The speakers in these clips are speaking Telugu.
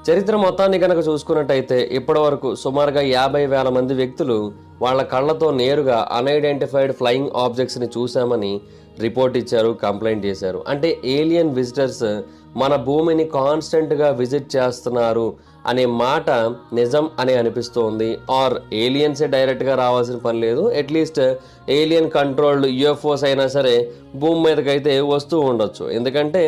చరిత్ర మొత్తాన్ని కనుక చూసుకున్నట్టయితే ఇప్పటివరకు సుమారుగా 50,000 మంది వ్యక్తులు వాళ్ళ కళ్ళతో నేరుగా అన్ఐడెంటిఫైడ్ ఫ్లయింగ్ ఆబ్జెక్ట్స్ని చూశామని రిపోర్ట్ ఇచ్చారు, కంప్లైంట్ చేశారు. అంటే ఏలియన్ విజిటర్స్ మన భూమిని కాన్స్టెంట్గా విజిట్ చేస్తున్నారు అనే మాట నిజం అని అనిపిస్తోంది. ఆర్ ఏలియన్సే డైరెక్ట్గా రావాల్సిన పని లేదు, అట్లీస్ట్ ఏలియన్ కంట్రోల్డ్ యూఎఫ్ఓస్ అయినా సరే భూమి మీదకైతే వస్తూ ఉండొచ్చు. ఎందుకంటే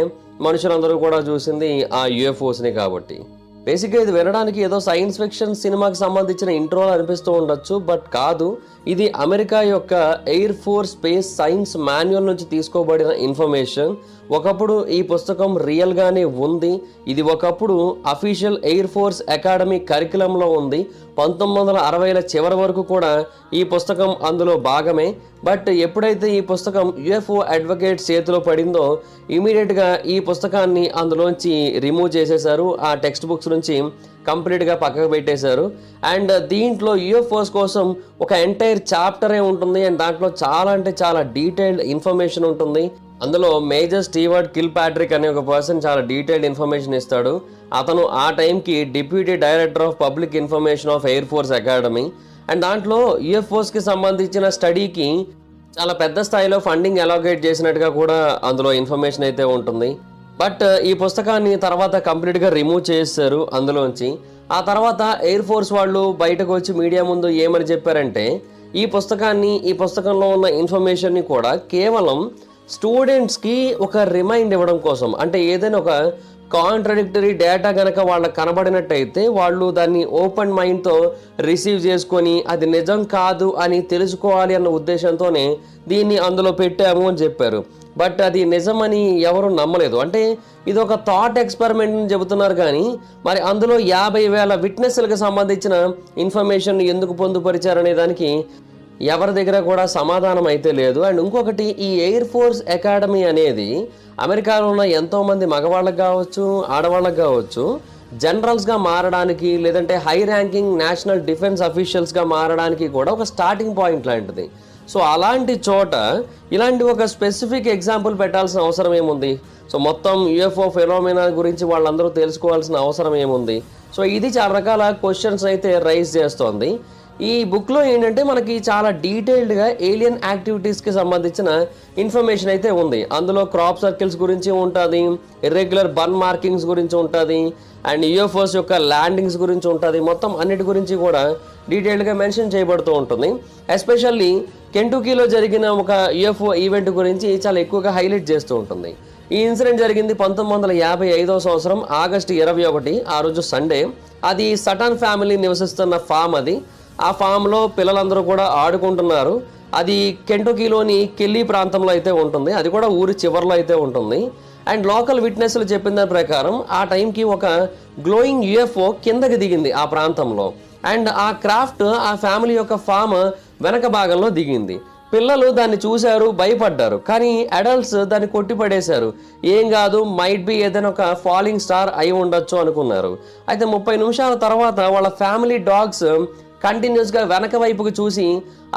మనుషులందరూ కూడా చూసింది ఆ యూఎఫ్ఓస్ని కాబట్టి. బేసిక్గా ఇది వినడానికి ఏదో సైన్స్ ఫిక్షన్ సినిమాకి సంబంధించిన ఇంట్రోలో అనిపిస్తూ ఉండొచ్చు, బట్ కాదు. ఇది అమెరికా యొక్క air force space science manual నుంచి తీసుకోబడిన ఇన్ఫర్మేషన్. ఒకప్పుడు ఈ పుస్తకం రియల్గానే ఉంది. ఇది ఒకప్పుడు అఫీషియల్ ఎయిర్ ఫోర్స్ అకాడమీ కరికులంలో ఉంది. 1960ల చివరి వరకు కూడా ఈ పుస్తకం అందులో భాగమే. బట్ ఎప్పుడైతే ఈ పుస్తకం యుఎఫ్ఓ అడ్వకేట్ చేతిలో పడిందో ఇమీడియట్గా ఈ పుస్తకాన్ని అందులోంచి రిమూవ్ చేసేశారు. ఆ టెక్స్ట్ బుక్స్ నుంచి కంప్లీట్గా పక్కకు పెట్టేశారు. అండ్ దీంట్లో యూఎఫ్ఓస్ కోసం ఒక ఎంటైర్ చాప్టరే ఉంటుంది. అండ్ దాంట్లో చాలా అంటే చాలా డీటెయిల్డ్ ఇన్ఫర్మేషన్ ఉంటుంది. అందులో మేజర్ స్టీవర్ట్ కిల్ ప్యాట్రిక్ అనే ఒక పర్సన్ చాలా డీటెయిల్డ్ ఇన్ఫర్మేషన్ ఇస్తాడు. అతను ఆ టైంకి deputy director of public information of air force academy. And దాంట్లో యూఎఫ్ఓస్కి సంబంధించిన స్టడీకి చాలా పెద్ద స్థాయిలో ఫండింగ్ అలోకేట్ చేసినట్టుగా కూడా అందులో ఇన్ఫర్మేషన్ అయితే ఉంటుంది. బట్ ఈ పుస్తకాన్ని తర్వాత కంప్లీట్గా రిమూవ్ చేశారు అందులోంచి. ఆ తర్వాత ఎయిర్ ఫోర్స్ వాళ్ళు బయటకు వచ్చి మీడియా ముందు ఏమని చెప్పారంటే ఈ పుస్తకంలో ఉన్న ఇన్ఫర్మేషన్ని కూడా కేవలం స్టూడెంట్స్కి ఒక రిమైండ్ ఇవ్వడం కోసం, అంటే ఏదైనా ఒక కాంట్రడిక్టరీ డేటా కనుక వాళ్ళకి కనబడినట్టయితే వాళ్ళు దాన్ని ఓపెన్ మైండ్తో రిసీవ్ చేసుకొని అది నిజం కాదు అని తెలుసుకోవాలి అన్న ఉద్దేశంతోనే దీన్ని అందులో పెట్టాము అని చెప్పారు. బట్ అది నిజమని ఎవరు నమ్మలేదు. అంటే ఇది ఒక థాట్ ఎక్స్పెరిమెంట్ అని చెబుతున్నారు, కానీ మరి అందులో 50,000 విట్నెస్లకు సంబంధించిన ఇన్ఫర్మేషన్ ఎందుకు పొందుపరిచారనే దానికి ఎవరి దగ్గర కూడా సమాధానం అయితే లేదు. అండ్ ఇంకొకటి, ఈ ఎయిర్ ఫోర్స్ అకాడమీ అనేది అమెరికాలో ఉన్న ఎంతోమంది మగవాళ్ళకి కావచ్చు, ఆడవాళ్ళకి కావచ్చు, జనరల్స్గా మారడానికి లేదంటే హై ర్యాంకింగ్ నేషనల్ డిఫెన్స్ అఫీషియల్స్గా మారడానికి కూడా ఒక స్టార్టింగ్ పాయింట్ లాంటిది. సో అలాంటి చోట ఇలాంటి ఒక స్పెసిఫిక్ ఎగ్జాంపుల్ పెట్టాల్సిన అవసరం ఏముంది? సో మొత్తం యూఎఫ్ఓ ఫెనోమెనా గురించి వాళ్ళందరూ తెలుసుకోవాల్సిన అవసరం ఏముంది? సో ఇది చాలా రకాల క్వశ్చన్స్ అయితే రైజ్ చేస్తోంది. ఈ బుక్లో ఏంటంటే మనకి చాలా డీటెయిల్డ్గా ఏలియన్ యాక్టివిటీస్కి సంబంధించిన ఇన్ఫర్మేషన్ అయితే ఉంది. అందులో క్రాప్ సర్కిల్స్ గురించి ఉంటుంది, ఇర్రెగ్యులర్ బర్న్ మార్కింగ్స్ గురించి ఉంటుంది, అండ్ యూఎఫ్ఓస్ యొక్క ల్యాండింగ్స్ గురించి ఉంటుంది. మొత్తం అన్నిటి గురించి కూడా డీటెయిల్డ్గా మెన్షన్ చేయబడుతూ ఉంటుంది. ఎస్పెషల్లీ కెంటుకీలో జరిగిన ఒక యూఎఫ్ఓ ఈవెంట్ గురించి చాలా ఎక్కువగా హైలైట్ చేస్తూ ఉంటుంది. ఈ ఇన్సిడెంట్ జరిగింది 1955వ సంవత్సరం ఆగస్టు 21. ఆ రోజు సండే. అది సటన్ ఫ్యామిలీ నివసిస్తున్న ఫామ్ అది. ఆ ఫామ్లో పిల్లలందరూ కూడా ఆడుకుంటున్నారు. అది కెంటుకీలోని కెల్లీ ప్రాంతంలో అయితే ఉంటుంది. అది కూడా ఊరి చివరిలో అయితే ఉంటుంది. అండ్ లోకల్ విట్నెస్లు చెప్పిన దాని ప్రకారం ఆ టైంకి ఒక గ్లోయింగ్ యూఎఫ్ఓ కిందకి దిగింది ఆ ప్రాంతంలో. అండ్ ఆ క్రాఫ్ట్ ఆ ఫ్యామిలీ యొక్క ఫామ్ వెనక భాగంలో దిగింది. పిల్లలు దాన్ని చూశారు, భయపడ్డారు. కానీ అడల్ట్స్ దాన్ని కొట్టిపడేశారు. ఏం కాదు, మైట్ బి ఏదైనా ఒక ఫాలింగ్ స్టార్ అయి ఉండొచ్చు అనుకున్నారు. అయితే 30 నిమిషాల తర్వాత వాళ్ళ ఫ్యామిలీ డాగ్స్ కంటిన్యూస్గా వెనక వైపుకి చూసి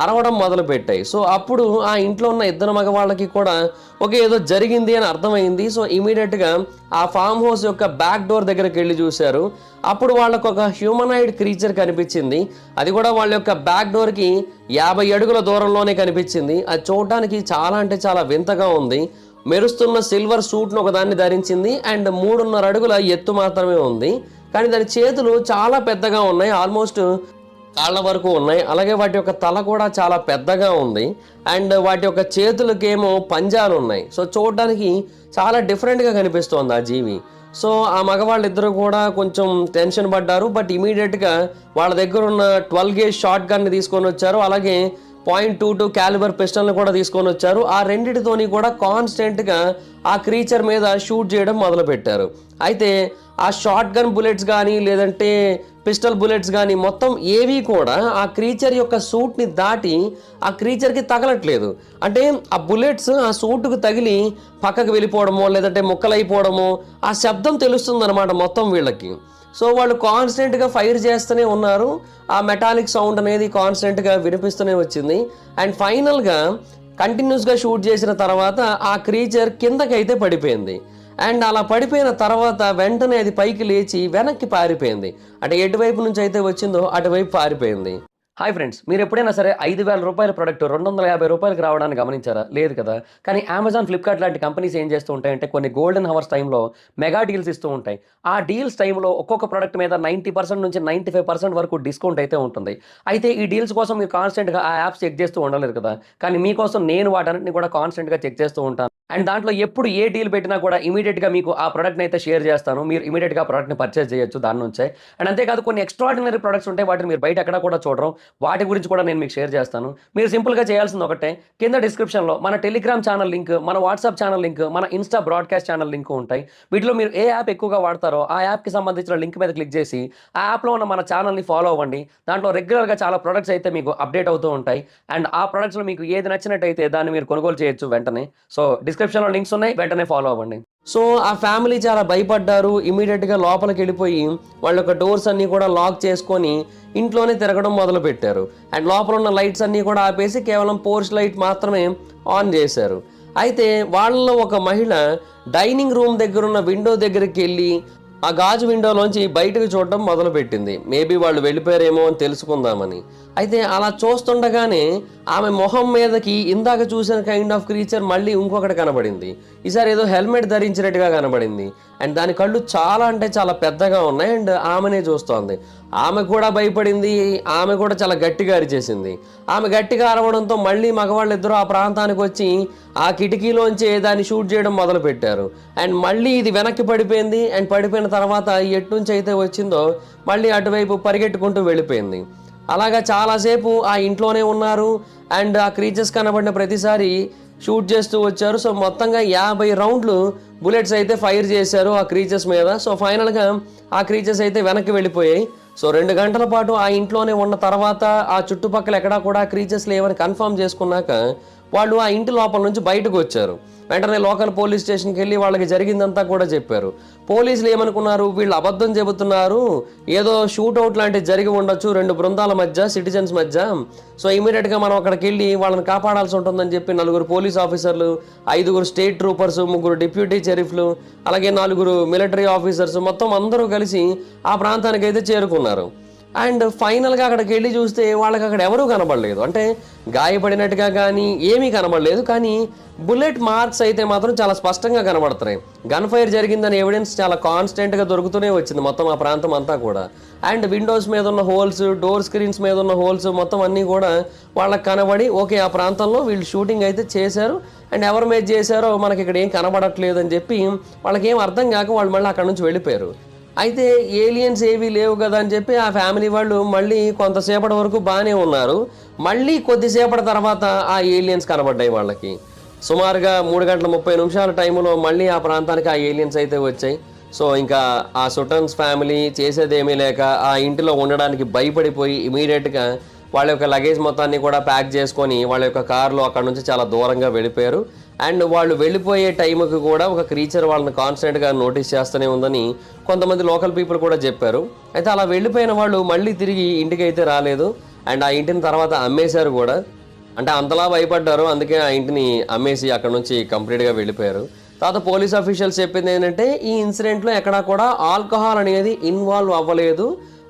అరవడం మొదలుపెట్టాయి. సో అప్పుడు ఆ ఇంట్లో ఉన్న ఇద్దరు మగవాళ్ళకి కూడా ఏదో జరిగింది అని అర్థమైంది. సో ఇమీడియట్గా ఆ ఫామ్ హౌస్ యొక్క బ్యాక్ డోర్ దగ్గరికి వెళ్ళి చూశారు. అప్పుడు వాళ్ళకు ఒక హ్యూమనాయిడ్ క్రీచర్ కనిపించింది. అది కూడా వాళ్ళ యొక్క బ్యాక్ డోర్కి 50 అడుగుల దూరంలోనే కనిపించింది. అది చూడటానికి చాలా అంటే చాలా వింతగా ఉంది. మెరుస్తున్న సిల్వర్ సూట్ను ఒకదాన్ని ధరించింది. అండ్ 3.5 అడుగుల ఎత్తు మాత్రమే ఉంది. కానీ దాని చేతులు చాలా పెద్దగా ఉన్నాయి, ఆల్మోస్ట్ కాళ్ళ వరకు ఉన్నాయి. అలాగే వాటి యొక్క తల కూడా చాలా పెద్దగా ఉంది. అండ్ వాటి యొక్క చేతులకేమో పంజాలు ఉన్నాయి. సో చూడడానికి చాలా డిఫరెంట్గా కనిపిస్తోంది ఆ జీవి. సో ఆ మగవాళ్ళిద్దరూ కూడా కొంచెం టెన్షన్ పడ్డారు. బట్ ఇమీడియట్గా వాళ్ళ దగ్గర ఉన్న 12 గేజ్ షార్ట్ గన్ని తీసుకొని వచ్చారు. అలాగే .22 క్యాలిబర్ పిస్టల్ని కూడా తీసుకొని వచ్చారు. ఆ రెండిటితోని కూడా కాన్స్టెంట్గా ఆ క్రీచర్ మీద షూట్ చేయడం మొదలుపెట్టారు. అయితే ఆ షార్ట్ గన్ బుల్లెట్స్ కానీ లేదంటే పిస్టల్ బుల్లెట్స్ కానీ మొత్తం ఏవి కూడా ఆ క్రీచర్ యొక్క సూట్ని దాటి ఆ క్రీచర్కి తగలట్లేదు. అంటే ఆ బుల్లెట్స్ ఆ సూట్కు తగిలి పక్కకు వెళ్ళిపోవడమో లేదంటే ముక్కలైపోవడమో ఆ శబ్దం తెలుస్తుందన్నమాట మొత్తం వీళ్ళకి. సో వాళ్ళు కాన్స్టెంట్గా ఫైర్ చేస్తూనే ఉన్నారు. ఆ మెటాలిక్ సౌండ్ అనేది కాన్స్టెంట్గా వినిపిస్తూనే వచ్చింది. అండ్ ఫైనల్గా కంటిన్యూస్గా షూట్ చేసిన తర్వాత ఆ క్రీచర్ కిందకైతే పడిపోయింది. అండ్ అలా పడిపోయిన తర్వాత వెంటనే అది పైకి లేచి వెనక్కి పారిపోయింది. అంటే ఎటువైపు నుంచి అయితే వచ్చిందో అటువైపు పారిపోయింది. హాయ్ ఫ్రెండ్స్, మీరు ఎప్పుడైనా సరే రూ. 5,000 ప్రొడక్ట్ రూ. 250 గరావడానికి గమనించారా? లేదు కదా! కానీ అమెజాన్, ఫ్లిప్‌కార్ట్ లాంటి కంపెనీస్ ఏం చేస్తూ ఉంటాయంటే కొన్ని గోల్డెన్ హవర్స్ టైమ్‌లో మెగా డీల్స్ ఇస్తూ ఉంటాయి. ఆ డీల్స్ టైమ్‌లో ఒక్కొక్క ప్రొడక్ట్ మీద 90% నుంచి 95% వరకు డిస్కౌంట్ అయితే ఉంటుంది. అయితే ఈ డీల్స్ కోసం మీరు కాన్స్టెంట్‌గా ఆ యాప్స్ చెక్ చేస్తూ ఉండలేరు కదా! కానీ మీకోసం నేను వాటన్నిటిని కూడా కాన్స్టెంట్‌గా చెక్ చేస్తూ ఉంటాను. అండ్ దాంట్లో ఎప్పుడు ఏ డీల్ పెట్టినా కూడా ఇమ్మీడియేట్‌గా మీకు ఆ ప్రొడక్ట్‌ని అయితే షేర్ చేస్తాను. మీరు ఇమ్మీడియేట్‌గా ఆ ప్రొడక్ట్‌ని పర్చేజ్ చేయొచ్చు దాని నుంచే. అండ్ అంతేకాదు కొన్ని ఎక్స్ట్రార్డినరీ ప్రొడక్ట్స్ ఉంటాయి. వాటిని మీరు బయట ఎక్కడ కూడా చూడరు. వాటి గురించి కూడా నేను మీకు షేర్ చేస్తాను. మీరు సింపుల్‌గా చేయాల్సింది ఒకటే, కింద డిస్క్రిప్షన్‌లో మన టెలిగ్రామ్ ఛానల్ లింక్, మన వాట్సాప్ ఛానల్ లింక్, మన ఇన్‌స్టా బ్రాడ్‌కాస్ట్ ఛానల్ లింక్ ఉంటాయి. వీటిలో మీరు ఏ యాప్ ఎక్కువగా వాడతారో ఆ యాప్‌కి సంబంధించిన లింక్ మీద క్లిక్ చేసి ఆ యాప్‌లో ఉన్న మన ఛానల్‌ని ఫాలో అవ్వండి. దాంట్లో రెగ్యులర్‌గా చాలా ప్రొడక్ట్స్ అయితే మీకు అప్డేట్ అవుతూ ఉంటాయి. అండ్ ఆ ప్రొడక్ట్స్‌లో మీకు ఏది నచ్చినట్టయితే దాన్ని మీరు కొనుగోలు చేయొచ్చు వెంటనే. సో డిస్క్రిప్షన్‌లో లింక్స్ ఉన్నాయి. వెంటనే ఫాలో అవ్వండి. సో ఆ ఫ్యామిలీ చాలా భయపడ్డారు. ఇమ్మీడియేట్‌గా లోపలికెళ్ళిపోయి వాళ్ళ యొక్క డోర్స్ అన్నీ కూడా లాక్ చేసుకొని ఇంట్లోనే తిరగడం మొదలుపెట్టారు. అండ్ లోపల ఉన్న లైట్స్ అన్నీ కూడా ఆపేసి కేవలం పోర్చ్ లైట్ మాత్రమే ఆన్ చేశారు. అయితే వాళ్ళలో ఒక మహిళ డైనింగ్ రూమ్ దగ్గరున్న విండో దగ్గరికెళ్ళి ఆ గాజు విండోలోంచి బయటకు చూడడం మొదలుపెట్టింది. మేబీ వాళ్ళు వెళ్ళిపోయారేమో అని తెలుసుకుందామని. అయితే అలా చూస్తుండగానే ఆమె మొహం మీదకి ఇందాక చూసిన కైండ్ ఆఫ్ క్రీచర్ మళ్ళీ ఇంకొకటి కనబడింది. ఈసారి ఏదో హెల్మెట్ ధరించినట్టుగా కనబడింది. అండ్ దాని కళ్ళు చాలా అంటే చాలా పెద్దగా ఉన్నాయి. అండ్ ఆమెనే చూస్తోంది. ఆమె కూడా భయపడింది. ఆమె కూడా చాలా గట్టిగా అరిచేసింది. ఆమె గట్టిగా అరవడంతో మళ్ళీ మగవాళ్ళిద్దరూ ఆ ప్రాంతానికి వచ్చి ఆ కిటికీలోంచి దాన్ని షూట్ చేయడం మొదలుపెట్టారు. అండ్ మళ్ళీ ఇది వెనక్కి పడిపోయింది. అండ్ పడిపోయిన తర్వాత ఎట్నుంచి అయితే వచ్చిందో మళ్ళీ అటువైపు పరిగెట్టుకుంటూ వెళ్ళిపోయింది. అలాగా చాలాసేపు ఆ ఇంట్లోనే ఉన్నారు. అండ్ ఆ క్రీచర్స్ కనబడిన ప్రతిసారి షూట్ చేస్తూ వచ్చారు. సో మొత్తంగా 50 రౌండ్లు బుల్లెట్స్ అయితే ఫైర్ చేశారు ఆ క్రీచర్స్ మీద. సో ఫైనల్గా ఆ క్రీచర్స్ అయితే వెనక్కి వెళ్ళిపోయాయి. సో 2 గంటల పాటు ఆ ఇంట్లోనే ఉన్న తర్వాత ఆ చుట్టుపక్కల ఎక్కడా కూడా క్రీచర్స్ లేవని కన్ఫర్మ్ చేసుకున్నాక వాళ్ళు ఆ ఇంటి లోపల నుంచి బయటకు వచ్చారు. వెంటనే లోకల్ పోలీస్ స్టేషన్కి వెళ్ళి వాళ్ళకి జరిగిందంతా కూడా చెప్పారు. పోలీసులు ఏమనుకున్నారు, వీళ్ళు అబద్ధం చెబుతున్నారు, ఏదో షూట్అవుట్ లాంటివి జరిగి ఉండొచ్చు 2 బృందాల మధ్య, సిటిజన్స్ మధ్య. సో ఇమీడియట్గా మనం అక్కడికి వెళ్ళి వాళ్ళని కాపాడాల్సి ఉంటుందని చెప్పి 4 పోలీస్ ఆఫీసర్లు, 5 స్టేట్ ట్రూపర్స్, 3 డిప్యూటీ షెరీఫ్లు, అలాగే 4 మిలిటరీ ఆఫీసర్స్ మొత్తం అందరూ కలిసి ఆ ప్రాంతానికి అయితే చేరుకున్నారు. అండ్ ఫైనల్గా అక్కడికి వెళ్ళి చూస్తే వాళ్ళకి అక్కడ ఎవరూ కనబడలేదు. అంటే గాయపడినట్టుగా కానీ ఏమీ కనబడలేదు. కానీ బుల్లెట్ మార్క్స్ అయితే మాత్రం చాలా స్పష్టంగా కనబడుతున్నాయి. గన్ ఫైర్ జరిగిందని ఎవిడెన్స్ చాలా కాన్స్టెంట్గా దొరుకుతూనే వచ్చింది మొత్తం ఆ ప్రాంతం అంతా కూడా. అండ్ విండోస్ మీద ఉన్న హోల్స్, డోర్ స్క్రీన్స్ మీద ఉన్న హోల్స్ మొత్తం అన్నీ కూడా వాళ్ళకి కనబడి ఓకే ఆ ప్రాంతంలో వీళ్ళు షూటింగ్ అయితే చేశారు. అండ్ ఎవరి మీద చేశారో మనకి ఇక్కడ ఏం కనబడట్లేదు అని చెప్పి వాళ్ళకి ఏం అర్థం కాక వాళ్ళు మళ్ళీ అక్కడ నుంచి వెళ్ళిపోయారు. అయితే ఏలియన్స్ ఏవీ లేవు కదా అని చెప్పి ఆ ఫ్యామిలీ వాళ్ళు మళ్ళీ కొంతసేపటి వరకు బాగానే ఉన్నారు. మళ్ళీ కొద్దిసేపటి తర్వాత ఆ ఏలియన్స్ కనబడ్డాయి వాళ్ళకి. సుమారుగా 3 గంటల 30 నిమిషాల టైంలో మళ్ళీ ఆ ప్రాంతానికి ఆ ఏలియన్స్ అయితే వచ్చాయి. సో ఇంకా ఆ సుటన్స్ ఫ్యామిలీ చేసేదేమీ లేక ఆ ఇంటిలో ఉండడానికి భయపడిపోయి ఇమీడియట్గా వాళ్ళ యొక్క లగేజ్ మొత్తాన్ని కూడా ప్యాక్ చేసుకొని వాళ్ళ యొక్క కారులో అక్కడ నుంచి చాలా దూరంగా వెళ్ళిపోయారు. అండ్ వాళ్ళు వెళ్ళిపోయే టైంకి కూడా ఒక క్రీచర్ వాళ్ళని కాన్స్టెంట్గా నోటీస్ చేస్తూనే ఉందని కొంతమంది లోకల్ పీపుల్ కూడా చెప్పారు. అయితే అలా వెళ్ళిపోయిన వాళ్ళు మళ్ళీ తిరిగి ఇంటికి అయితే రాలేదు. అండ్ ఆ ఇంటిని తర్వాత అమ్మేశారు కూడా. అంటే అంతలా భయపడ్డారు, అందుకే ఆ ఇంటిని అమ్మేసి అక్కడ నుంచి కంప్లీట్గా వెళ్ళిపోయారు. తర్వాత పోలీస్ అఫీషియల్స్ చెప్పింది ఏంటంటే ఈ ఇన్సిడెంట్లో ఎక్కడా కూడా ఆల్కహాల్ అనేది ఇన్వాల్వ్ అవ్వలేదు.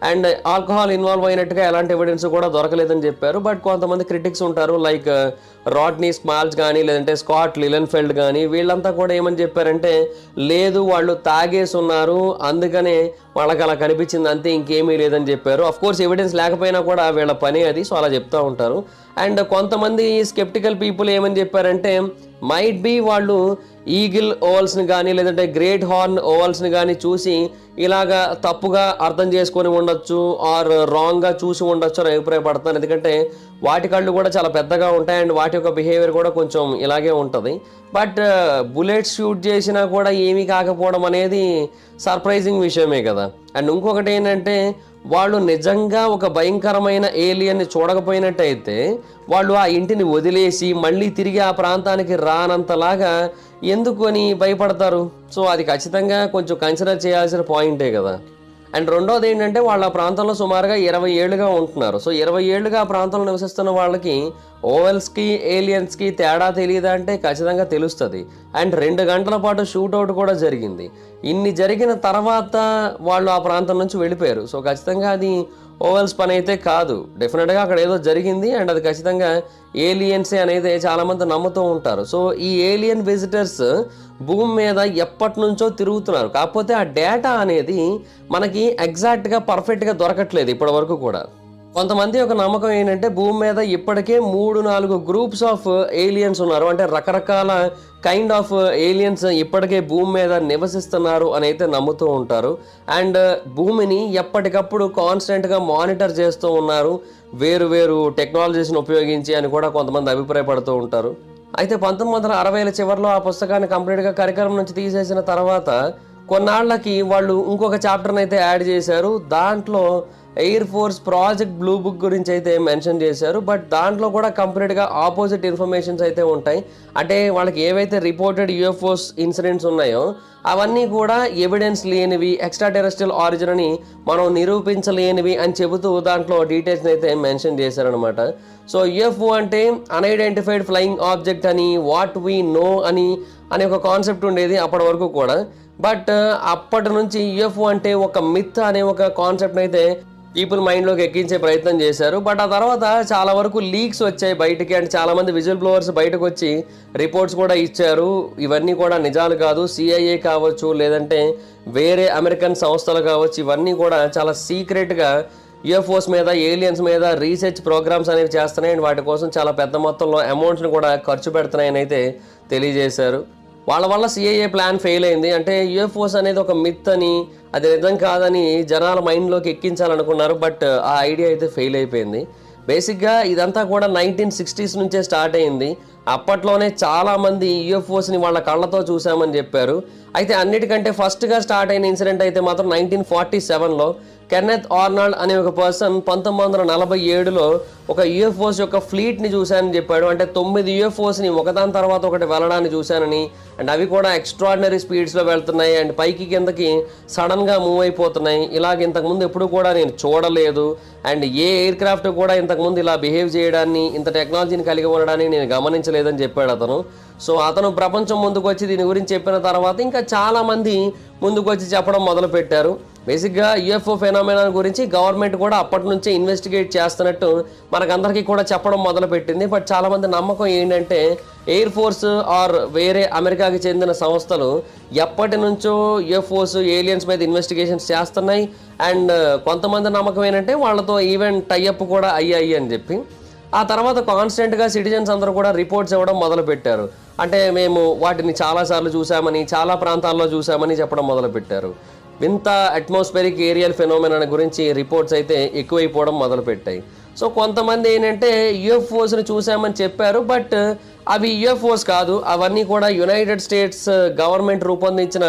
అండ్ ఆల్కహాల్ ఇన్వాల్వ్ అయినట్టుగా ఎలాంటి ఎవిడెన్స్ కూడా దొరకలేదని చెప్పారు. బట్ కొంతమంది క్రిటిక్స్ ఉంటారు, లైక్ రాడ్నీ స్మాల్స్ కానీ లేదంటే స్కాట్ లిలెన్ఫెల్డ్ కానీ, వీళ్ళంతా కూడా ఏమని చెప్పారంటే లేదు వాళ్ళు తాగేసి ఉన్నారు, అందుకనే వాళ్ళకి అలా కనిపించింది అంతే, ఇంకేమీ లేదని చెప్పారు. అఫ్ కోర్స్ ఎవిడెన్స్ లేకపోయినా కూడా వీళ్ళ పని అది, సో అలా చెప్తూ ఉంటారు. అండ్ కొంతమంది స్కెప్టికల్ పీపుల్ ఏమని చెప్పారంటే మైట్ బీ వాళ్ళు ఈగిల్ ఓవల్స్ని కానీ లేదంటే గ్రేట్ హార్న్ ఓవల్స్ని కానీ చూసి ఇలాగా తప్పుగా అర్థం చేసుకొని ఉండొచ్చు, ఆర్ రాంగ్గా చూసి ఉండొచ్చు అని అభిప్రాయపడుతున్నాను. ఎందుకంటే వాటి కళ్ళు కూడా చాలా పెద్దగా ఉంటాయి అండ్ వాటి యొక్క బిహేవియర్ కూడా కొంచెం ఇలాగే ఉంటుంది. బట్ బుల్లెట్స్ షూట్ చేసినా కూడా ఏమీ కాకపోవడం అనేది సర్ప్రైజింగ్ విషయమే కదా. అండ్ ఇంకొకటి ఏంటంటే వాళ్ళు నిజంగా ఒక భయంకరమైన ఏలియన్ని చూడకపోయినట్టయితే వాళ్ళు ఆ ఇంటిని వదిలేసి మళ్ళీ తిరిగి ఆ ప్రాంతానికి రానంతలాగా ఎందుకు అని భయపడతారు. సో అది ఖచ్చితంగా కొంచెం కన్సిడర్ చేయాల్సిన పాయింటే కదా. అండ్ రెండోది ఏంటంటే వాళ్ళ ప్రాంతంలో సుమారుగా 20 ఏళ్ళుగా ఉంటున్నారు. సో 20 ఏళ్ళుగా ఆ ప్రాంతంలో నివసిస్తున్న వాళ్ళకి ఓవెల్స్కి ఏలియన్స్కి తేడా తెలియదా అంటే ఖచ్చితంగా తెలుస్తుంది. అండ్ 2 గంటల పాటు షూట్అవుట్ కూడా జరిగింది. ఇన్ని జరిగిన తర్వాత వాళ్ళు ఆ ప్రాంతం నుంచి వెళ్ళిపోయారు. సో ఖచ్చితంగా అది ఓవెల్స్ పని అయితే కాదు. డెఫినెట్గా అక్కడ ఏదో జరిగింది అండ్ అది ఖచ్చితంగా ఏలియన్సే అనేది చాలామంది నమ్ముతూ ఉంటారు. సో ఈ ఏలియన్ విజిటర్స్ భూమి మీద ఎప్పటి నుంచో తిరుగుతున్నారు. కాకపోతే ఆ డేటా అనేది మనకి ఎగ్జాక్ట్గా పర్ఫెక్ట్గా దొరకట్లేదు ఇప్పటి వరకు కూడా. కొంతమంది ఒక నమ్మకం ఏంటంటే భూమి మీద ఇప్పటికే 3-4 గ్రూప్స్ ఆఫ్ ఏలియన్స్ ఉన్నారు. అంటే రకరకాల కైండ్ ఆఫ్ ఏలియన్స్ ఇప్పటికే భూమి మీద నివసిస్తున్నారు అని అయితే నమ్ముతూ ఉంటారు. అండ్ భూమిని ఎప్పటికప్పుడు కాన్స్టెంట్గా మానిటర్ చేస్తూ ఉన్నారు వేరు వేరు టెక్నాలజీస్ని ఉపయోగించి అని కూడా కొంతమంది అభిప్రాయపడుతూ ఉంటారు. అయితే 1960ల చివరిలో ఆ పుస్తకాన్ని కంప్లీట్గా కరికులం నుంచి తీసేసిన తర్వాత కొన్నాళ్ళకి వాళ్ళు ఇంకొక చాప్టర్ని అయితే యాడ్ చేశారు. దాంట్లో air force project blue book గురించి అయితే మెన్షన్ చేశారు. బట్ దాంట్లో కూడా కంప్లీట్గా ఆపోజిట్ ఇన్ఫర్మేషన్స్ అయితే ఉంటాయి. అంటే వాళ్ళకి ఏవైతే రిపోర్టెడ్ యూఎఫ్ఓస్ ఇన్సిడెంట్స్ ఉన్నాయో అవన్నీ కూడా ఎవిడెన్స్ లేనివి, ఎక్స్ట్రా టెరెస్ట్రియల్ ఆరిజిన్ అని మనం నిరూపించలేనివి అని చెబుతూ దాంట్లో డీటెయిల్స్ని అయితే మెన్షన్ చేశారనమాట. సో యూఎఫ్ఓ అంటే అన్ఐడెంటిఫైడ్ ఫ్లయింగ్ ఆబ్జెక్ట్ అని, వాట్ వీ నో అని ఒక కాన్సెప్ట్ ఉండేది అప్పటి వరకు కూడా. బట్ అప్పటి నుంచి యూఎఫ్ఓ అంటే ఒక మిత్ అనే ఒక కాన్సెప్ట్ని అయితే పీపుల్ మైండ్లోకి ఎక్కించే ప్రయత్నం చేశారు. బట్ ఆ తర్వాత చాలా వరకు లీక్స్ వచ్చాయి బయటికి అండ్ చాలామంది విజిల్ బ్లోవర్స్ బయటకు వచ్చి రిపోర్ట్స్ కూడా ఇచ్చారు. ఇవన్నీ కూడా నిజాలు కాదు, సిఐఏ కావచ్చు లేదంటే వేరే అమెరికన్ సంస్థలు కావచ్చు, ఇవన్నీ కూడా చాలా సీక్రెట్గా యూఎఫ్ఓస్ మీద, ఏలియన్స్ మీద రీసెర్చ్ ప్రోగ్రామ్స్ అనేవి చేస్తున్నాయి అండ్ వాటి కోసం చాలా పెద్ద మొత్తంలో అమౌంట్స్ని కూడా ఖర్చు పెడుతున్నాయని అయితే తెలియజేశారు. వాళ్ళ వల్ల సిఐఏ ప్లాన్ ఫెయిల్ అయింది. అంటే యూఎఫ్ఓస్ అనేది ఒక మిత్ అని, అది నిజం కాదని జనాల మైండ్లోకి ఎక్కించాలనుకున్నారు. బట్ ఆ ఐడియా అయితే ఫెయిల్ అయిపోయింది. బేసిక్గా ఇదంతా కూడా 1960s నుంచే స్టార్ట్ అయింది. అప్పట్లోనే చాలామంది యూఎఫ్ఓస్ని వాళ్ళ కళ్ళతో చూసామని చెప్పారు. అయితే అన్నిటికంటే ఫస్ట్గా స్టార్ట్ అయిన ఇన్సిడెంట్ అయితే మాత్రం 1947లో కెన్నెత్ ఆర్నాల్డ్ అనే ఒక పర్సన్ 1947లో ఒక యూఎఫ్ఓస్ యొక్క ఫ్లీట్ని చూశానని చెప్పాడు. అంటే 9 యూఎఫ్ఓస్ని ఒకదాని తర్వాత ఒకటి వెళ్ళడాన్ని చూశానని, అండ్ అవి కూడా ఎక్స్ట్రాడినరీ స్పీడ్స్లో వెళ్తున్నాయి అండ్ పైకి కిందకి సడన్గా మూవ్ అయిపోతున్నాయి. ఇలాగ ఇంతకుముందు ఎప్పుడు కూడా నేను చూడలేదు అండ్ ఏ ఎయిర్ క్రాఫ్ట్ కూడా ఇంతకుముందు ఇలా బిహేవ్ చేయడాన్ని, ఇంత టెక్నాలజీని కలిగి ఉండడాన్ని నేను గమనించలేదని చెప్పాడు అతను. సో అతను ప్రపంచం ముందుకు వచ్చి దీని గురించి చెప్పిన తర్వాత ఇంకా చాలామంది ముందుకు వచ్చి చెప్పడం మొదలుపెట్టారు. బేసిక్గా యూఎఫ్ఓ ఫెనామినా గురించి గవర్నమెంట్ కూడా అప్పటి నుంచే ఇన్వెస్టిగేట్ చేస్తున్నట్టు మనకందరికీ కూడా చెప్పడం మొదలుపెట్టింది. బట్ చాలామంది నమ్మకం ఏంటంటే ఎయిర్ ఫోర్స్ ఆర్ వేరే అమెరికాకి చెందిన సంస్థలు ఎప్పటి నుంచో యూఎఫ్ఓస్, ఏలియన్స్ మీద ఇన్వెస్టిగేషన్స్ చేస్తున్నాయి. అండ్ కొంతమంది నమ్మకం ఏంటంటే వాళ్ళతో ఈవెన్ టైఅప్ కూడా అయ్యాయి అని చెప్పి. ఆ తర్వాత కాన్స్టెంట్గా సిటిజన్స్ అందరూ కూడా రిపోర్ట్స్ ఇవ్వడం మొదలుపెట్టారు. అంటే మేము వాటిని చాలాసార్లు చూసామని, చాలా ప్రాంతాల్లో చూసామని చెప్పడం మొదలుపెట్టారు. వింత అట్మాస్ఫియరిక్ ఏరియల్ ఫెనోమెనా గురించి రిపోర్ట్స్ అయితే ఎక్కువైపోవడం మొదలుపెట్టాయి. సో కొంతమంది ఏంటంటే యూఎఫ్ఓస్ని చూసామని చెప్పారు. బట్ అవి యూఎఫ్ఓస్ కాదు, అవన్నీ కూడా యునైటెడ్ స్టేట్స్ గవర్నమెంట్ రూపొందించిన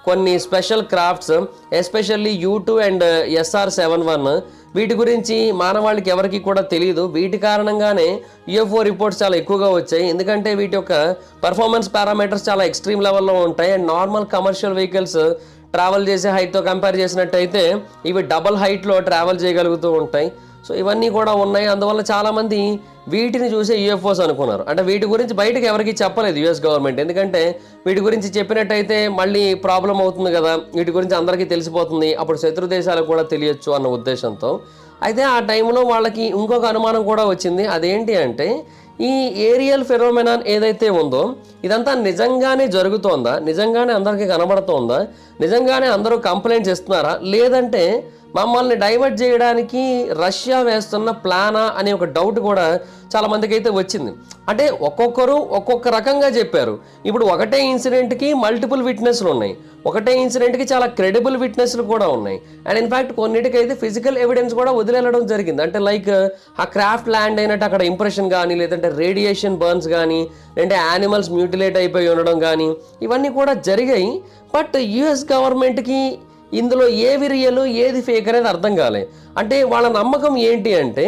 కొన్ని special crafts, especially U2 and SR-71. వీటి గురించి మానవాళికి ఎవరికి కూడా తెలియదు. వీటి కారణంగానే యూఎఫ్ఓ రిపోర్ట్స్ చాలా ఎక్కువగా వచ్చాయి. ఎందుకంటే వీటి యొక్క పర్ఫార్మెన్స్ పారామీటర్స్ చాలా ఎక్స్ట్రీమ్ లెవెల్లో ఉంటాయి and normal commercial vehicles travel చేసే హైట్తో కంపేర్ చేసినట్టయితే ఇవి డబల్ హైట్లో ట్రావెల్ చేయగలుగుతూ ఉంటాయి. సో ఇవన్నీ కూడా ఉన్నాయి. అందువల్ల చాలామంది వీటిని చూసే యూఎఫ్ఓస్ అనుకున్నారు. అంటే వీటి గురించి బయటకు ఎవరికి చెప్పలేదు యుఎస్ గవర్నమెంట్. ఎందుకంటే వీటి గురించి చెప్పినట్టయితే మళ్ళీ ప్రాబ్లం అవుతుంది కదా, వీటి గురించి అందరికీ తెలిసిపోతుంది, అప్పుడు శత్రు దేశాలకు కూడా తెలియచ్చు అన్న ఉద్దేశంతో. అయితే ఆ టైంలో వాళ్ళకి ఇంకొక అనుమానం కూడా వచ్చింది. అదేంటి అంటే ఈ ఏరియల్ ఫెనోమెనాన్ ఏదైతే ఉందో ఇదంతా నిజంగానే జరుగుతోందా, నిజంగానే అందరికీ కనబడుతోందా, నిజంగానే అందరూ కంప్లైంట్స్ ఇస్తున్నారా, లేదంటే మమ్మల్ని డైవర్ట్ చేయడానికి రష్యా వేస్తున్న ప్లానా అనే ఒక డౌట్ కూడా చాలా మందికి అయితే వచ్చింది. అంటే ఒక్కొక్కరు ఒక్కొక్క రకంగా చెప్పారు. ఇప్పుడు ఒకటే ఇన్సిడెంట్కి మల్టిపుల్ విట్నెస్లు ఉన్నాయి, ఒకటే ఇన్సిడెంట్కి చాలా క్రెడిబుల్ విట్నెస్లు కూడా ఉన్నాయి. అండ్ ఇన్ఫ్యాక్ట్ కొన్నిటికైతే ఫిజికల్ ఎవిడెన్స్ కూడా వదిలేయడం జరిగింది. అంటే లైక్ ఆ క్రాఫ్ట్ ల్యాండ్ అయినట్టు అక్కడ ఇంప్రెషన్ కానీ, లేదంటే రేడియేషన్ బర్న్స్ కానీ, లేదంటే యానిమల్స్ మ్యూటిలేట్ అయిపోయి ఉండడం కానీ, ఇవన్నీ కూడా జరిగాయి. బట్ యుఎస్ గవర్నమెంట్కి ఇందులో ఏవి రియల్ ఏది ఫేక్ అనేది అర్థం కాలే. అంటే వాళ్ళ నమ్మకం ఏంటి అంటే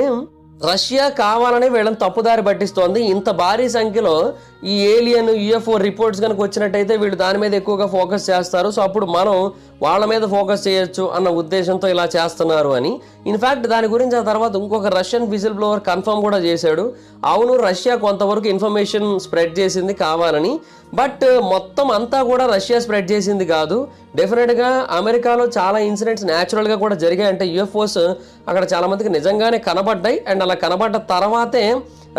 రష్యా కావాలని వీళ్ళని తప్పుదారి పట్టిస్తోంది, ఇంత భారీ సంఖ్యలో ఈ ఏలియన్ యూఎఫ్ఓ రిపోర్ట్స్ కనుక వచ్చినట్టయితే వీళ్ళు దాని మీద ఎక్కువగా ఫోకస్ చేస్తారు. సో అప్పుడు మనం వాళ్ళ మీద ఫోకస్ చేయొచ్చు అన్న ఉద్దేశంతో ఇలా చేస్తున్నారు అని. ఇన్ఫ్యాక్ట్ దాని గురించి ఆ తర్వాత ఇంకొక రష్యన్ విజిల్ బ్లోవర్ కన్ఫర్మ్ కూడా చేశాడు. అవును, రష్యా కొంతవరకు ఇన్ఫర్మేషన్ స్ప్రెడ్ చేసింది కావాలని, బట్ మొత్తం అంతా కూడా రష్యా స్ప్రెడ్ చేసింది కాదు. డెఫినెట్గా అమెరికాలో చాలా ఇన్సిడెంట్స్ న్యాచురల్గా కూడా జరిగాయి. అంటే యూఎఫ్ఓస్ అక్కడ చాలా మందికి నిజంగానే కనబడ్డాయి. అండ్ అలా కనబడ్డ తర్వాతే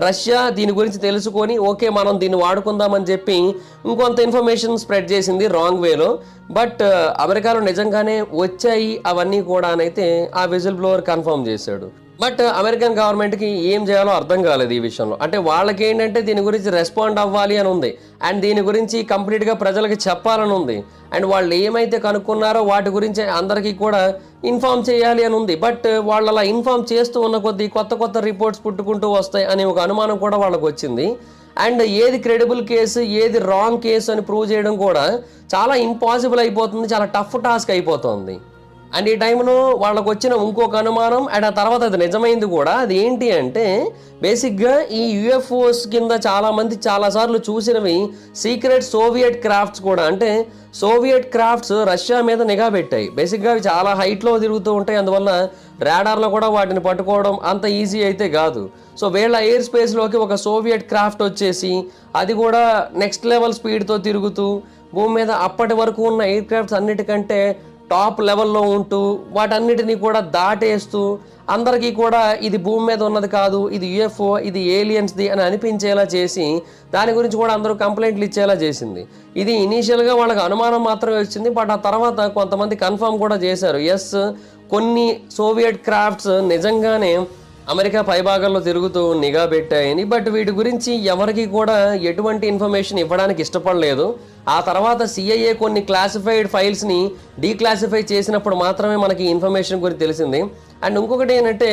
రష్యా దీని గురించి తెలుసుకొని ఓకే మనం దీన్ని వాడుకుందామని చెప్పి ఇంకొంత ఇన్ఫర్మేషన్ స్ప్రెడ్ చేసింది రాంగ్ వేలో. బట్ అమెరికాలో నిజంగానే వచ్చాయి అవన్నీ కూడా అయితే ఆ విజిల్ బ్లోవర్ కన్ఫర్మ్ చేశాడు. బట్ అమెరికన్ గవర్నమెంట్కి ఏం చేయాలో అర్థం కాలేదు ఈ విషయంలో. అంటే వాళ్ళకి ఏంటంటే దీని గురించి రెస్పాండ్ అవ్వాలి అని ఉంది, అండ్ దీని గురించి కంప్లీట్గా ప్రజలకి చెప్పాలని ఉంది, అండ్ వాళ్ళు ఏమైతే కనుక్కున్నారో వాటి గురించి అందరికీ కూడా ఇన్ఫార్మ్ చేయాలి అని ఉంది. బట్ వాళ్ళు అలా ఇన్ఫార్మ్ చేస్తూ ఉన్న కొద్దీ కొత్త కొత్త రిపోర్ట్స్ పుట్టుకుంటూ వస్తాయి అనే ఒక అనుమానం కూడా వాళ్ళకి వచ్చింది. అండ్ ఏది క్రెడిబుల్ కేసు ఏది రాంగ్ కేసు అని ప్రూవ్ చేయడం కూడా చాలా ఇంపాసిబుల్ అయిపోతుంది, చాలా టఫ్ టాస్క్ అయిపోతుంది. అండ్ ఈ టైంలో వాళ్ళకు వచ్చిన ఇంకొక అనుమానం, అండ్ ఆ తర్వాత అది నిజమైంది కూడా. అది ఏంటి అంటే బేసిక్గా ఈ యూఎఫ్ఓస్ కింద చాలామంది చాలాసార్లు చూసినవి సీక్రెట్ సోవియట్ క్రాఫ్ట్స్ కూడా. అంటే సోవియట్ క్రాఫ్ట్స్ రష్యా మీద నిఘా పెట్టాయి. బేసిక్గా అవి చాలా హైట్లో తిరుగుతూ ఉంటాయి, అందువల్ల రాడార్లో కూడా వాటిని పట్టుకోవడం అంత ఈజీ అయితే కాదు. సో వీళ్ళ ఎయిర్ స్పేస్లోకి ఒక సోవియట్ క్రాఫ్ట్ వచ్చేసి అది కూడా నెక్స్ట్ లెవెల్ స్పీడ్తో తిరుగుతూ భూమి మీద అప్పటి వరకు ఉన్న ఎయిర్ క్రాఫ్ట్స్ అన్నిటికంటే టాప్ లెవెల్లో ఉంటూ వాటన్నిటినీ కూడా దాటేస్తూ అందరికీ కూడా ఇది భూమి మీద ఉన్నది కాదు, ఇది యూఎఫ్ఓ, ఇది ఏలియన్స్ది అని అనిపించేలా చేసి దాని గురించి కూడా అందరూ కంప్లైంట్లు ఇచ్చేలా చేసింది. ఇది ఇనీషియల్గా వాళ్ళకి అనుమానం మాత్రమే వచ్చింది, బట్ ఆ తర్వాత కొంతమంది కన్ఫర్మ్ కూడా చేశారు, ఎస్ కొన్ని సోవియట్ క్రాఫ్ట్స్ నిజంగానే అమెరికా పైభాగంలో తిరుగుతూ నిఘా పెట్టాయని. బట్ వీటి గురించి ఎవరికి కూడా ఎటువంటి ఇన్ఫర్మేషన్ ఇవ్వడానికి ఇష్టపడలేదు. ఆ తర్వాత సిఐఏ కొన్ని క్లాసిఫైడ్ ఫైల్స్ని డీక్లాసిఫై చేసినప్పుడు మాత్రమే మనకి ఇన్ఫర్మేషన్ గురించి తెలిసింది. అండ్ ఇంకొకటి ఏంటంటే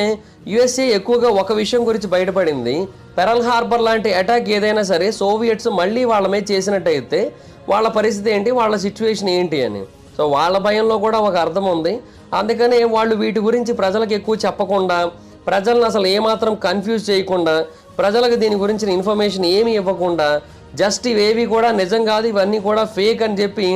యుఎస్ఏ ఎక్కువగా ఒక విషయం గురించి బయటపడింది, పెరల్ హార్బర్ లాంటి అటాక్ ఏదైనా సరే సోవియట్స్ మళ్ళీ వాళ్ళ మీద చేసినట్టయితే వాళ్ళ పరిస్థితి ఏంటి, వాళ్ళ సిచ్యువేషన్ ఏంటి అని. సో వాళ్ళ భయంలో కూడా ఒక అర్థం ఉంది. అందుకనే వాళ్ళు వీటి గురించి ప్రజలకు ఎక్కువ చెప్పకుండా, ప్రజలను అసలు ఏమాత్రం కన్ఫ్యూజ్ చేయకుండా, ప్రజలకు దీని గురించిన ఇన్ఫర్మేషన్ ఏమీ ఇవ్వకుండా, జస్ట్ ఇవేవి కూడా నిజం కాదు ఇవన్నీ కూడా ఫేక్ అని చెప్పి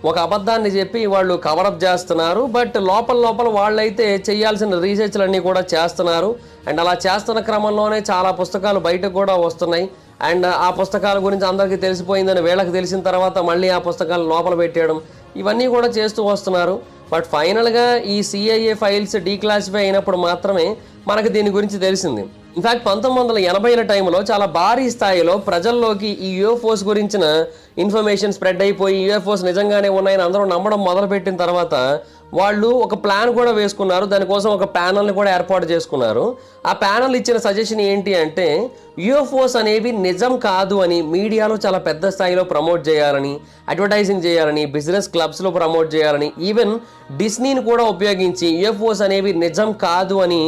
ఒక అబద్ధాన్ని చెప్పి వాళ్ళు కవరప్ చేస్తున్నారు. బట్ లోపల లోపల వాళ్ళైతే చేయాల్సిన రీసెర్చ్లన్నీ కూడా చేస్తున్నారు. అండ్ అలా చేస్తున్న క్రమంలోనే చాలా పుస్తకాలు బయటకు కూడా వస్తున్నాయి. అండ్ ఆ పుస్తకాల గురించి అందరికీ తెలిసిపోయిందని వీళ్ళకి తెలిసిన తర్వాత మళ్ళీ ఆ పుస్తకాలు లోపల పెట్టేయడం ఇవన్నీ కూడా చేస్తూ వస్తున్నారు. బట్ ఫైనల్గా ఈ సిఐఏ ఫైల్స్ డీక్లాసిఫై అయినప్పుడు మాత్రమే మనకు దీని గురించి తెలిసింది. ఇన్ఫ్యాక్ట్ 1980ల టైంలో చాలా భారీ స్థాయిలో ప్రజల్లోకి ఈ యూఎఫ్ఓస్ గురించిన ఇన్ఫర్మేషన్ స్ప్రెడ్ అయిపోయి యూఎఫ్ఓస్ నిజంగానే ఉన్నాయని అందరూ నమ్మడం మొదలుపెట్టిన తర్వాత వాళ్ళు ఒక ప్లాన్ కూడా వేసుకున్నారు. దానికోసం ఒక ప్యానల్ని కూడా ఏర్పాటు చేసుకున్నారు. ఆ ప్యానల్ ఇచ్చిన సజెషన్ ఏంటి అంటే యూఎఫ్ఓస్ అనేవి నిజం కాదు అని మీడియాలో చాలా పెద్ద స్థాయిలో ప్రమోట్ చేయాలని, అడ్వర్టైజింగ్ చేయాలని, బిజినెస్ క్లబ్స్లో ప్రమోట్ చేయాలని, ఈవెన్ డిస్నీని కూడా ఉపయోగించి యూఎఫ్ఓస్ అనేవి నిజం కాదు అని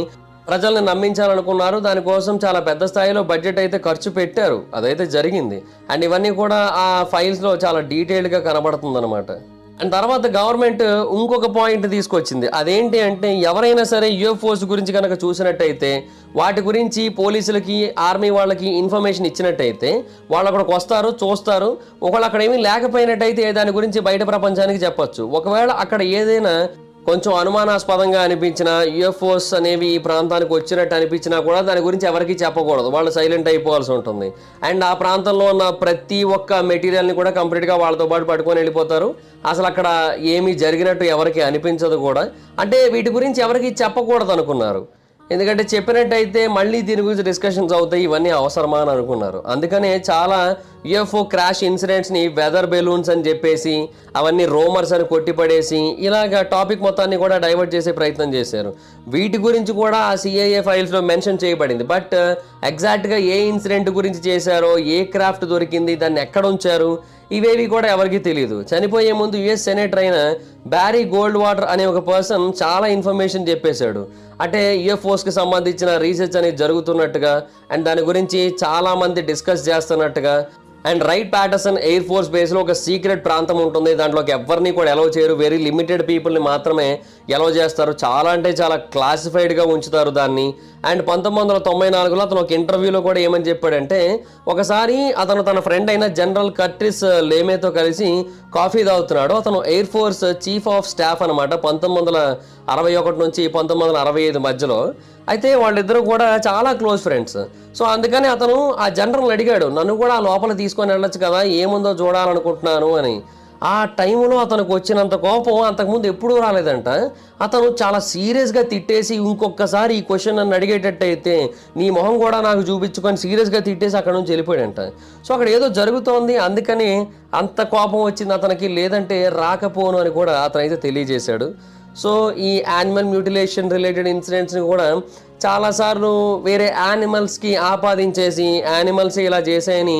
ప్రజల్ని నమ్మించాలనుకున్నారు. దానికోసం చాలా పెద్ద స్థాయిలో బడ్జెట్ అయితే ఖర్చు పెట్టారు, అదైతే జరిగింది. అండ్ ఇవన్నీ కూడా ఆ ఫైల్స్లో చాలా డీటెయిల్డ్గా కనబడుతుందన్నమాట. అండ్ తర్వాత గవర్నమెంట్ ఇంకొక పాయింట్ తీసుకొచ్చింది. అదేంటి అంటే ఎవరైనా సరే యూఎఫ్ఓస్ గురించి కనుక చూసినట్టయితే వాటి గురించి పోలీసులకి ఆర్మీ వాళ్ళకి ఇన్ఫర్మేషన్ ఇచ్చినట్టయితే వాళ్ళు అక్కడికి వస్తారు, చూస్తారు. ఒకవేళ అక్కడ ఏమీ లేకపోయినట్టయితే దాని గురించి బయట ప్రపంచానికి చెప్పొచ్చు. ఒకవేళ అక్కడ ఏదైనా కొంచెం అనుమానాస్పదంగా అనిపించిన యూఎఫ్ఓస్ అనేవి ఈ ప్రాంతానికి వచ్చినట్టు అనిపించినా కూడా దాని గురించి ఎవరికి చెప్పకూడదు, వాళ్ళు సైలెంట్ అయిపోవాల్సి ఉంటుంది. అండ్ ఆ ప్రాంతంలో ఉన్న ప్రతి ఒక్క మెటీరియల్ని కూడా కంప్లీట్గా వాళ్ళతో పాటు పట్టుకొని వెళ్ళిపోతారు. అసలు అక్కడ ఏమీ జరిగినట్టు ఎవరికి అనిపించదు కూడా. అంటే వీటి గురించి ఎవరికి చెప్పకూడదు అనుకున్నారు, ఎందుకంటే చెప్పినట్టయితే మళ్ళీ దీని గురించి డిస్కషన్స్ అవుతాయి, ఇవన్నీ అవసరమా అని అనుకున్నారు. అందుకనే చాలా యూఎఫ్ఓ క్రాష్ ఇన్సిడెంట్స్ని వెదర్ బెలూన్స్ అని చెప్పేసి అవన్నీ రోమర్స్ అని కొట్టిపడేసి ఇలాగ టాపిక్ మొత్తాన్ని కూడా డైవర్ట్ చేసే ప్రయత్నం చేశారు. వీటి గురించి కూడా ఆ సిఐఏ ఫైల్స్లో మెన్షన్ చేయబడింది. బట్ ఎగ్జాక్ట్గా ఏ ఇన్సిడెంట్ గురించి చేశారో, ఏ క్రాఫ్ట్ దొరికింది, దాన్ని ఎక్కడ ఉంచారు, ఇవేవి కూడా ఎవరికి తెలియదు. చనిపోయే ముందు యుఎస్ సెనేటర్ అయిన బ్యారీ గోల్డ్ వాటర్ అనే ఒక పర్సన్ చాలా ఇన్ఫర్మేషన్ చెప్పేశాడు. అంటే యూఎఫ్ఓస్కి సంబంధించిన రీసెర్చ్ అనేది జరుగుతున్నట్టుగా, అండ్ దాని గురించి చాలామంది డిస్కస్ చేస్తున్నట్టుగా. And Wright Patterson Air Force బేస్లో ఒక సీక్రెట్ ప్రాంతం ఉంటుంది, దాంట్లోకి ఎవరిని కూడా అలౌ చేయరు, వెరీ లిమిటెడ్ పీపుల్ని మాత్రమే ఎలో చేస్తారు. చాలా అంటే చాలా క్లాసిఫైడ్గా ఉంచుతారు దాన్ని. అండ్ 1994లో అతను ఒక ఇంటర్వ్యూలో కూడా ఏమని చెప్పాడంటే, ఒకసారి అతను తన ఫ్రెండ్ అయిన జనరల్ కర్టిస్ లేమేతో కలిసి కాఫీ తాగుతున్నాడు. అతను air force chief of staff అనమాట 1961 నుంచి 1965 మధ్యలో. అయితే వాళ్ళిద్దరూ కూడా చాలా క్లోజ్ ఫ్రెండ్స్. సో అందుకని అతను ఆ జనరల్ అడిగాడు, నన్ను కూడా లోపల తీసుకొని వెళ్ళొచ్చు కదా, ఏముందో చూడాలనుకుంటున్నాను అని. ఆ టైంలో అతనికి వచ్చినంత కోపం అంతకుముందు ఎప్పుడూ రాలేదంట. అతను చాలా సీరియస్గా తిట్టేసి, ఇంకొకసారి ఈ క్వశ్చన్ నన్ను అడిగేటట్టయితే నీ మొహం కూడా నాకు చూపించుకొని సీరియస్గా తిట్టేసి అక్కడ నుంచి వెళ్ళిపోయాడంట. సో అక్కడ ఏదో జరుగుతోంది, అందుకని అంత కోపం వచ్చింది అతనికి, లేదంటే రాకపోను అని కూడా అతనైతే తెలియజేశాడు. సో ఈ యానిమల్ మ్యూటిలేషన్ రిలేటెడ్ ఇన్సిడెంట్స్ని కూడా చాలాసార్లు వేరే యానిమల్స్కి ఆపాదించేసి, యానిమల్స్ ఇలా చేసాయని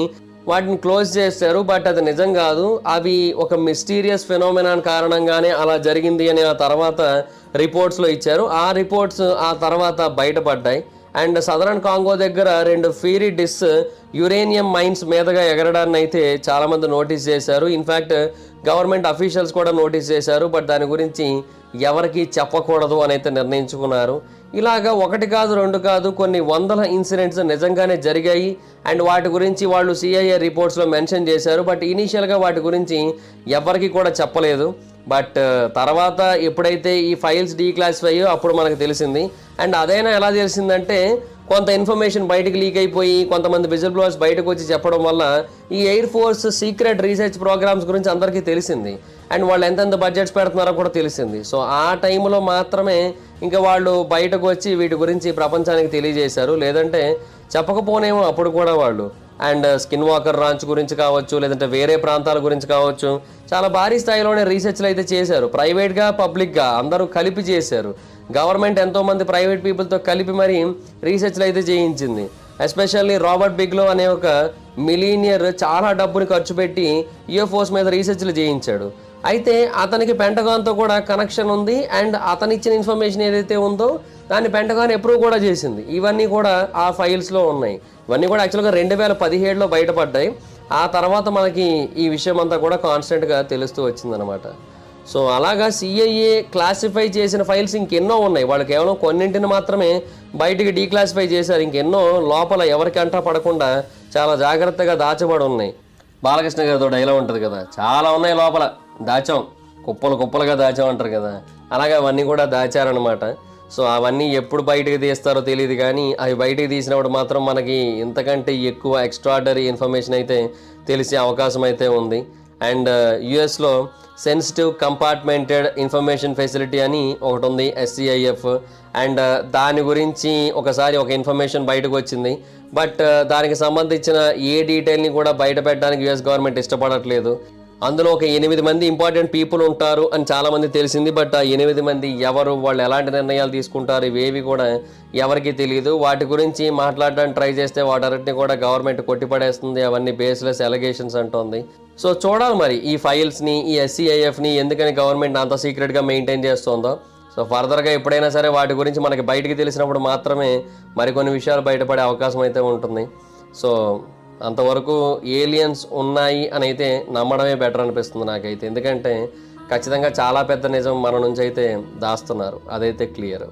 వాటిని క్లోజ్ చేశారు. బట్ అది నిజం కాదు, అవి ఒక మిస్టీరియస్ ఫెనోమెనాన్ కారణంగానే అలా జరిగింది అని ఆ తర్వాత రిపోర్ట్స్లో ఇచ్చారు. ఆ రిపోర్ట్స్ ఆ తర్వాత బయటపడ్డాయి. అండ్ సదరన్ కాంగో దగ్గర 2 ఫీరీ డిస్ యురేనియం మైన్స్ మీదుగా ఎగరడాన్ని అయితే చాలామంది నోటీస్ చేశారు. ఇన్ఫ్యాక్ట్ గవర్నమెంట్ అఫీషియల్స్ కూడా నోటీస్ చేశారు. బట్ దాని గురించి ఎవరికి చెప్పకూడదు అని అయితే నిర్ణయించుకున్నారు. ఇలాగా 1 కాదు 2 కాదు కొన్ని వందల ఇన్సిడెంట్స్ నిజంగానే జరిగాయి. అండ్ వాటి గురించి వాళ్ళు సిఐఏ రిపోర్ట్స్లో మెన్షన్ చేశారు. బట్ ఇనీషియల్గా వాటి గురించి ఎవరికి కూడా చెప్పలేదు. బట్ తర్వాత ఎప్పుడైతే ఈ ఫైల్స్ డీక్లాసిఫై అయ్యో అప్పుడు మనకు తెలిసింది. అండ్ అదైనా ఎలా తెలిసిందంటే, కొంత ఇన్ఫర్మేషన్ బయటకు లీక్ అయిపోయి కొంతమంది విజిల్ బ్లోవర్స్ బయటకు వచ్చి చెప్పడం వల్ల ఈ air force secret research programmes గురించి అందరికీ తెలిసింది. అండ్ వాళ్ళు ఎంతెంత బడ్జెట్స్ పెడుతున్నారో కూడా తెలిసింది. సో ఆ టైంలో మాత్రమే ఇంకా వాళ్ళు బయటకు వచ్చి వీటి గురించి ప్రపంచానికి తెలియజేశారు. లేదంటే చెప్పకపోనేమో అప్పుడు కూడా వాళ్ళు. అండ్ స్కిన్ వాకర్ రాంచ్ గురించి కావచ్చు, లేదంటే వేరే ప్రాంతాల గురించి కావచ్చు, చాలా భారీ స్థాయిలోనే రీసెర్చ్లు అయితే చేశారు. ప్రైవేట్గా పబ్లిక్గా అందరూ కలిపి చేశారు. గవర్నమెంట్ ఎంతోమంది ప్రైవేట్ పీపుల్తో కలిపి మరి రీసెర్చ్లు అయితే చేయించింది. ఎస్పెషల్లీ రాబర్ట్ బిగ్లో అనే ఒక మిలీనియర్ చాలా డబ్బుని ఖర్చు పెట్టి యూఎఫ్ఓస్ మీద రీసెర్చ్లు చేయించాడు. అయితే అతనికి పెంటగాన్తో కూడా కనెక్షన్ ఉంది. అండ్ అతను ఇచ్చిన ఇన్ఫర్మేషన్ ఏదైతే ఉందో దాన్ని పెంటగాన్ అప్రూవ్ కూడా చేసింది. ఇవన్నీ కూడా ఆ ఫైల్స్లో ఉన్నాయి. ఇవన్నీ కూడా యాక్చువల్గా 2017లో బయటపడ్డాయి. ఆ తర్వాత మనకి ఈ విషయం అంతా కూడా కాన్స్టెంట్గా తెలుస్తూ వచ్చిందనమాట. సో అలాగా సిఐఏ క్లాసిఫై చేసిన ఫైల్స్ ఇంకెన్నో ఉన్నాయి. వాళ్ళు కేవలం కొన్నింటిని మాత్రమే బయటికి డీక్లాసిఫై చేశారు. ఇంకెన్నో లోపల ఎవరికంటా పడకుండా చాలా జాగ్రత్తగా దాచబడి ఉన్నాయి. బాలకృష్ణ గారితో డైలాగ్ ఉంటుంది కదా, చాలా ఉన్నాయి లోపల దాచాం, కుప్పలు కుప్పలుగా దాచాం అంటారు కదా, అలాగే అవన్నీ కూడా దాచారనమాట. సో అవన్నీ ఎప్పుడు బయటకు తీస్తారో తెలియదు, కానీ అవి బయటకు తీసినప్పుడు మాత్రం మనకి ఇంతకంటే ఎక్కువ ఎక్స్ట్రాడరీ ఇన్ఫర్మేషన్ అయితే తెలిసే అవకాశం అయితే ఉంది. అండ్ యుఎస్లో సెన్సిటివ్ కంపార్ట్మెంటెడ్ ఇన్ఫర్మేషన్ ఫెసిలిటీ అని ఒకటి ఉంది, SCIF. అండ్ దాని గురించి ఒకసారి ఒక ఇన్ఫర్మేషన్ బయటకు వచ్చింది. బట్ దానికి సంబంధించిన ఏ డీటెయిల్ని కూడా బయట పెట్టడానికి యుఎస్ గవర్నమెంట్ ఇష్టపడట్లేదు. అందులో ఒక 8 మంది ఇంపార్టెంట్ పీపుల్ ఉంటారు అని చాలామంది తెలిసింది. బట్ ఆ 8 మంది ఎవరు, వాళ్ళు ఎలాంటి నిర్ణయాలు తీసుకుంటారు, ఇవేవి కూడా ఎవరికి తెలియదు. వాటి గురించి మాట్లాడడానికి ట్రై చేస్తే వాటన్నిటిని కూడా గవర్నమెంట్ కొట్టిపడేస్తుంది. అవన్నీ బేస్లెస్ ఎలిగేషన్స్ అంటోంది. సో చూడాలి మరి ఈ ఫైల్స్ని, ఈ SCIFని ఎందుకని గవర్నమెంట్ అంత సీక్రెట్గా మెయింటైన్ చేస్తుందో. సో ఫర్దర్గా ఎప్పుడైనా సరే వాటి గురించి మనకి బయటికి తెలిసినప్పుడు మాత్రమే మరికొన్ని విషయాలు బయటపడే అవకాశం అయితే ఉంటుంది. సో అంతవరకు ఏలియన్స్ ఉన్నాయి అని అయితే నమ్మడమే బెటర్ అనిపిస్తుంది నాకైతే. ఎందుకంటే ఖచ్చితంగా చాలా పెద్ద నిజం మన నుంచి అయితే దాస్తున్నారు, అదైతే క్లియర్.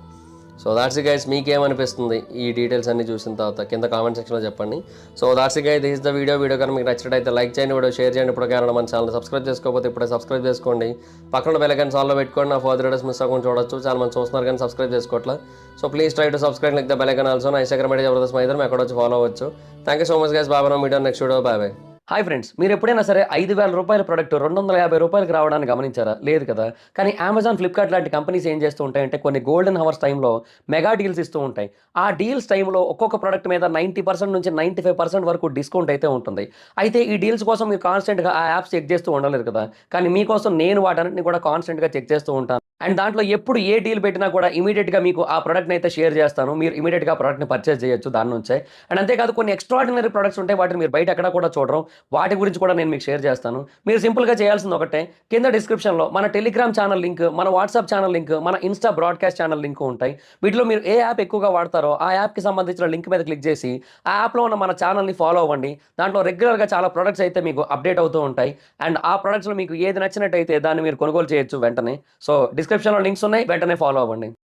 సో దాట్స్ గైస్, మీకేమనిపిస్తుంది ఈ డీటెయిల్స్ అన్ని చూసిన తర్వాత కింద కామెంట్ సెక్షన్లో చెప్పండి. So that's guys, this is the video కనుక మీకు నచ్చినట్టయితే లైక్ చేయండి, వీడియో షేర్ చేయండి. ఇప్పుడు కారణం మన ఛానల్ సబ్స్క్రైబ్ చేసుకోకపోతే ఇప్పుడే సబ్స్క్రైబ్ చేసుకోండి. పక్కన బెల్ ఐకాన్ ఆల్లో పెట్టుకోండి, నా ఫర్దర్ వీడియోస్ మిస్ అవ్వకుండా చూడొచ్చు. చాలా మంది చూస్తున్నారు కానీ సబ్స్క్రైబ్ చేసుకోవట్లేదు. So please try to subscribe like the bell icon also. నా ఇన్స్టాగ్రామ్ ఐడి జబర్దస్త్ మైదర్, ఎక్కడ వచ్చి ఫాలో అవ్వచ్చు. Thank you so much guys, బాబాయ్. మీడియో next video, bye. Hi friends, మీరు ఎప్పుడైనా సరే 5,000 రూపాయల ప్రోడక్ట్ 250 రూపాయలకి రావడానికి గమనించారా? లేదు కదా. కానీ అమెజాన్, ఫ్లిప్కార్ట్ లాంటి కంపెనీస్ ఏం చేస్తూ ఉంటాయంటే కొన్ని గోల్డెన్ హవర్స్ టైంలో మెగా డీల్స్ ఇస్తూ ఉంటాయి. ఆ డీల్స్ టైంలో ఒక్కొక్క ప్రోడక్ట్ మీద 90% నుంచి 95% వరకు డిస్కౌంట్ అయితే ఉంటుంది. అయితే ఈ డీల్స్ కోసం మీరు కాన్స్టెంట్గా ఆ యాప్స్ చెక్ చేస్తూ ఉండలేదు కదా. కానీ మీకోసం నేను వాటన్నిటిని కూడా కాన్స్టెంట్గా చెక్ చేస్తూ ఉంటాను. అండ్ దాంట్లో ఎప్పుడు ఏ డీల్ పెట్టినా కూడా ఇమీడియట్గా మీకు ఆ ప్రోడక్ట్ని అయితే షేర్ చేస్తాను. మీరు ఇమీడియట్గా ఆ ప్రోడక్ట్ని పర్చేస్ చేయొచ్చు దాని నుంచే. అండ్ అంతేకాదు కొన్ని ఎక్స్ట్రాడినరీ ప్రొడక్ట్స్ ఉంటాయి, వాటిని మీరు బయట ఎక్కడ కూడా చూడరు. వాటి గురించి కూడా నేను మీకు షేర్ చేస్తాను. మీరు సింపుల్గా చేయాల్సింది ఒకటే, కింద డిస్క్రిప్షన్లో మన టెలిగ్రామ్ ఛానల్ లింక్, మన వాట్సాప్ ఛానల్ లింక్, మన ఇన్స్టా బ్రాడ్కాస్ట్ ఛానల్ లింక్ ఉంటాయి. వీటిలో మీరు ఏ యాప్ ఎక్కువగా వాడతారో ఆ యాప్కి సంబంధించిన లింక్ మీద క్లిక్ చేసి ఆ యాప్లో ఉన్న మన ఛానల్ని ఫాలో అవ్వండి. దాంట్లో రెగ్యులర్గా చాలా ప్రొడక్ట్స్ అయితే మీకు అప్డేట్ అవుతూ ఉంటాయి. అండ్ ఆ ప్రొడక్ట్స్లో మీకు ఏది నచ్చినట్టయితే దాన్ని మీరు కొనుగోలు చేయొచ్చు వెంటనే. సో డిస్క్రిప్షన్లో లింక్స్ ఉన్నాయి, వెంటనే ఫాలో అవ్వండి.